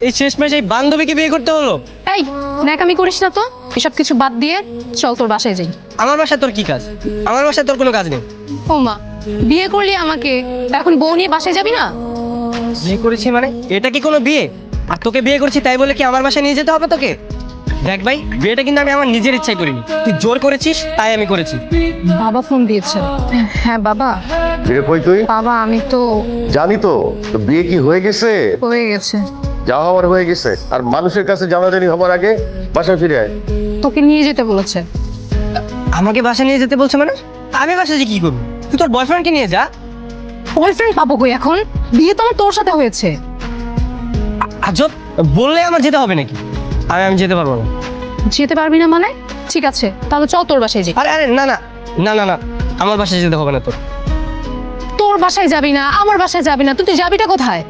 এই শেষমেশ এই বান্ধবীকে বিয়ে করতে হলো? এই ন্যাকামি করিস না তো, এসব কিছু বাদ দিয়ে চল তোর বাসায় যাই। আমার বাসায় তোর কি কাজ? আমার বাসায় তোর কোনো কাজ নেই। ও মা, বিয়ে করলি আমাকে, এখন বউ নিয়ে বাসায় যাবি না? বিয়ে করেছি মানে এটা কি কোনো বিয়ে? আর তোকে বিয়ে করছি তাই বলে কি আমার বাসায় নিয়ে যেতে হবে তোকে? দেখ ভাই, বিয়েটা কিন্তু আমি আমার নিজের ইচ্ছায় করিনি, তুই জোর করেছিস তাই আমি করেছি। বাবা ফোন দিয়েছে। হ্যাঁ বাবা। বিয়ে কই তুই? বাবা আমি তো জানি তো, তো বিয়ে কি হয়ে গেছে? হয়ে গেছে। যা হওয়ার হয়ে গেছে, আর মানুষের কাছে জানাজানি হবার আগে বাসায় ফিরে আয়। তোকে নিয়ে যেতে বলেছে। আমাকে বাসায় নিয়ে যেতে বলছে মানে? আমি বাসায় যে কি করবো? তুই তোর বয়ফ্রেন্ডকে নিয়ে যা। বয়ফ্রেন্ড পাবো কই এখন? বিয়ে তো আমার তোর সাথে হয়েছে। আজব, বললে আমার যেতে হবে নাকি? আমি যেতে পারবো না। যেতে পারবি না মানে? ঠিক আছে তাহলে চল তোর বাসায় যাই। আরে আরে না না না না না, আমার বাসায় যেতে হবে না তোর। তোর বাসায় যাবি না, আমার বাসায় যাবি না, তুই যাবিটা কোথায়?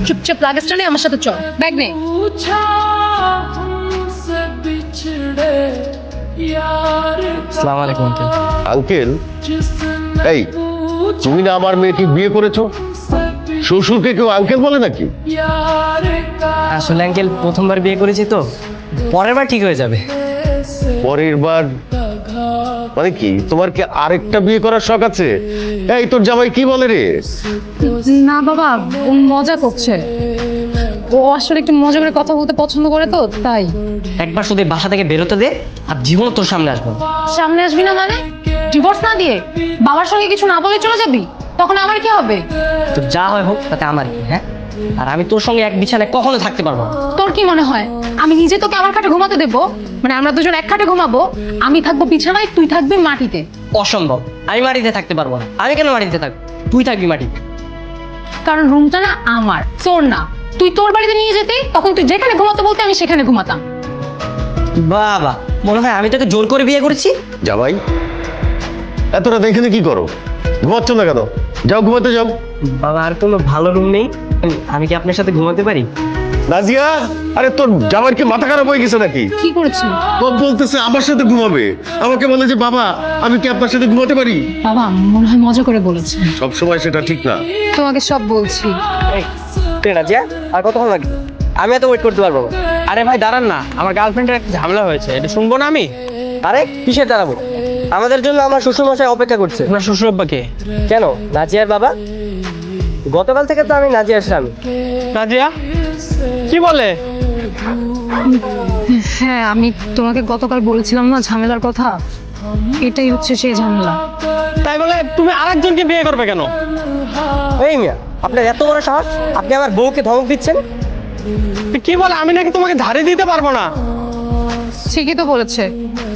চুপচাপ লাগেজটা নে, আমার সাথে চল, ব্যাগ নে। আসসালামু আলাইকুম আঙ্কেল। আঙ্কেল, এই তুমি না আমার মেয়েকে বিয়ে করেছো? শ্বশুরকে কেউ আঙ্কেল বলে নাকি? আসলে আঙ্কেল প্রথমবার বিয়ে করেছি তো, পরের বার ঠিক হয়ে যাবে। পরের বার মানে কি, তোমার কি আরেকটা বিয়ে করার শখ আছে? এই তোর জামাই কি বলে রে? না বাবা, ও মজা করছে। ও আসলে একটু মজা করে কথা বলতে পছন্দ করে তো তাই। একবার শুধু এই বাসা থেকে বেরোতে দে, আর জীবন তোর সামনে আসবো না। সামনে আসবি না মানে? ডিভোর্স না দিয়ে বাবার সঙ্গে কিছু না বলে চলে যাবি? তখন আমার কি হবে? তো যা হয় হোক তাতে আমার কি, হ্যাঁ? আর আমি তোর সঙ্গে এক বিছানায় কখনো থাকতে পারবো না। তোর কি মনে হয় আমি নিজে তোকে আমার খাটে ঘুমাতে দেবো? মানে আমরা দুজন এক খাটে ঘুমাবো, আমি থাকবো বিছানায়, তুই থাকবি মাটিতে। অসম্ভব, আমি মাটিতে থাকতে পারবো না। আমি কেন মাটিতে থাকবো? তুই থাকবি মাটিতে। কারণ রুমটা না আমার, তোর না। তুই তোর বাড়িতে নিয়ে যেতে, তখন তুই যেখানে ঘুমাতে বলতে আমি সেখানে ঘুমাতাম। বাবা, মনে হয় আমি তোকে জোর করে বিয়ে করেছি। জামাই, এত রাত এখানে কি করো? ঘুমাচ্ছ না কেন? যাও ঘুমাতে যাও। বাবা, আর কোনো ভালো রুম নেই? আমি কি আপনার সাথে ঘুমাতে পারি? নাজিয়া, আরে তোর জামাইয়ের কি মাথা খারাপ হয়ে গেছে নাকি? কি করেছিস? ও বলতেছে আমার সাথে ঘুমাবে, আমাকে বলে যে বাবা আমি কি আপনার সাথে ঘুমাতে পারি? বাবা মনে হয় মজা করে বলেছে। সব সময় সেটা ঠিক না। তোমাকে সব বলছি। রাজিয়া, আর কতক্ষণ লাগবে? আমি এত ওয়েট করতে পারবো না। আরে ভাই দাঁড়ান না, আমার গার্লফ্রেন্ডের একটা ঝামেলা হয়েছে, এটা শুনবো না আমি? আরে কিসের দাঁড়াবো? আমাদের জন্য আমার শ্বশুরমশাই অপেক্ষা করছে। আপনার শ্বশুর আব্বাকে? কেন, নাজিয়ার বাবা? গতকাল থেকে তো আমি নাজিয়ার স্বামী। নাজিয়া কি বলে? হ্যাঁ আমি তোমাকে গতকাল বলেছিলাম না ঝামেলার কথা, এটাই হচ্ছে সেই ঝামেলা। তাই বলে তুমি আরেকজনকে বিয়ে করবে কেন? এই মিয়া, আপনার এত বড় সাহস, আপনি আমার বউকে ধমক দিচ্ছেন? কি বলে? আমি নাকি তোমাকে ধারে দিতে পারবো না? ঠিকই তো বলেছে,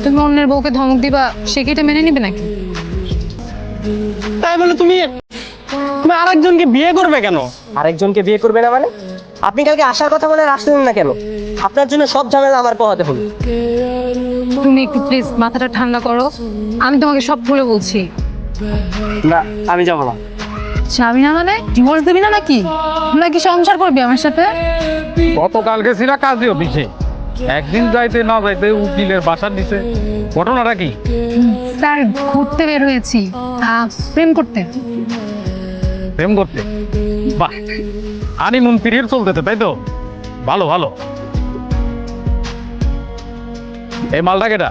তুমি অন্যের বউকে ধমক দিবা, সে কি এটা মেনে নিবে নাকি? তাই বলে তুমি তুমি আরেকজনকে বিয়ে করবে কেন? আরেকজনকে বিয়ে করবে না মানে? আপনি কালকে আসার কথা বলে আসলেন না কেন? আপনার জন্য সব ঝামেলা আমার পোহাতে হলো। তুমি একটু প্লিজ মাথাটা ঠান্ডা করো, আমি তোমাকে সব খুলে বলছি। না, আমি যাবো না। যাবি না মানে? ডিভোর্স দিবি না নাকি? নাকি সংসার করবি আমার সাথে? গতকালকে ছিল কাজী অফিসে, একদিন যাইতে না যাইতে উকিলের বাসার নিচে। ঘটনাটা কি? স্যার ঘুরতে বের হয়েছি, প্রেম করতে। প্রেম করতে? বাহ, হানিমুন পিরিয়ড চলতেছে তাই তো? ভালো ভালো। এই মালটা কেটা?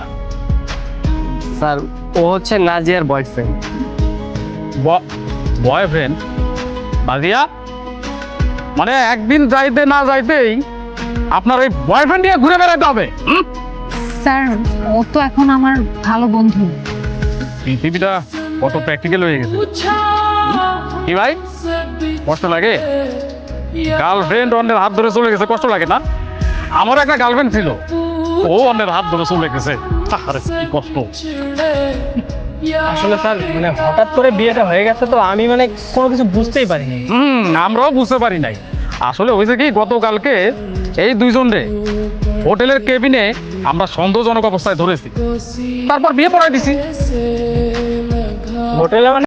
স্যার, ও হচ্ছে নাজিয়ার বয়ফ্রেন্ড। বয়ফ্রেন্ড? নাজিয়া, মানে একদিন যাইতে না যাইতেই আপনার ওই বয়ফ্রেন্ড নিয়ে ঘুরে বেড়াতে হবে? স্যার ও তো এখন আমার ভালো বন্ধু। পৃথিবীটা কত প্র্যাকটিক্যাল হয়ে গেছে। কি ভাই, কষ্ট লাগে? গার্লফ্রেন্ড অন্যের হাত ধরে চলে গেছে, কষ্ট লাগে না? আমার একটা গার্লফ্রেন্ড ছিল, ও অন্যের হাত ধরে চলে গেছে, আরে কি কষ্ট। আসলে স্যার মানে হঠাৎ করে বিয়েটা হয়ে গেছে তো আমি মানে কোনো কিছু বুঝতেই পারিনি। আমরাও বুঝতে পারি নাই। আসলে হয়েছে কি, গতকালকে এই দুইজনে হোটেলের কেবিনে আমরা সন্দেহজনক অবস্থায় ধরেছি, তারপর বিয়ে পড়াই দিছি। হোটেলে মানে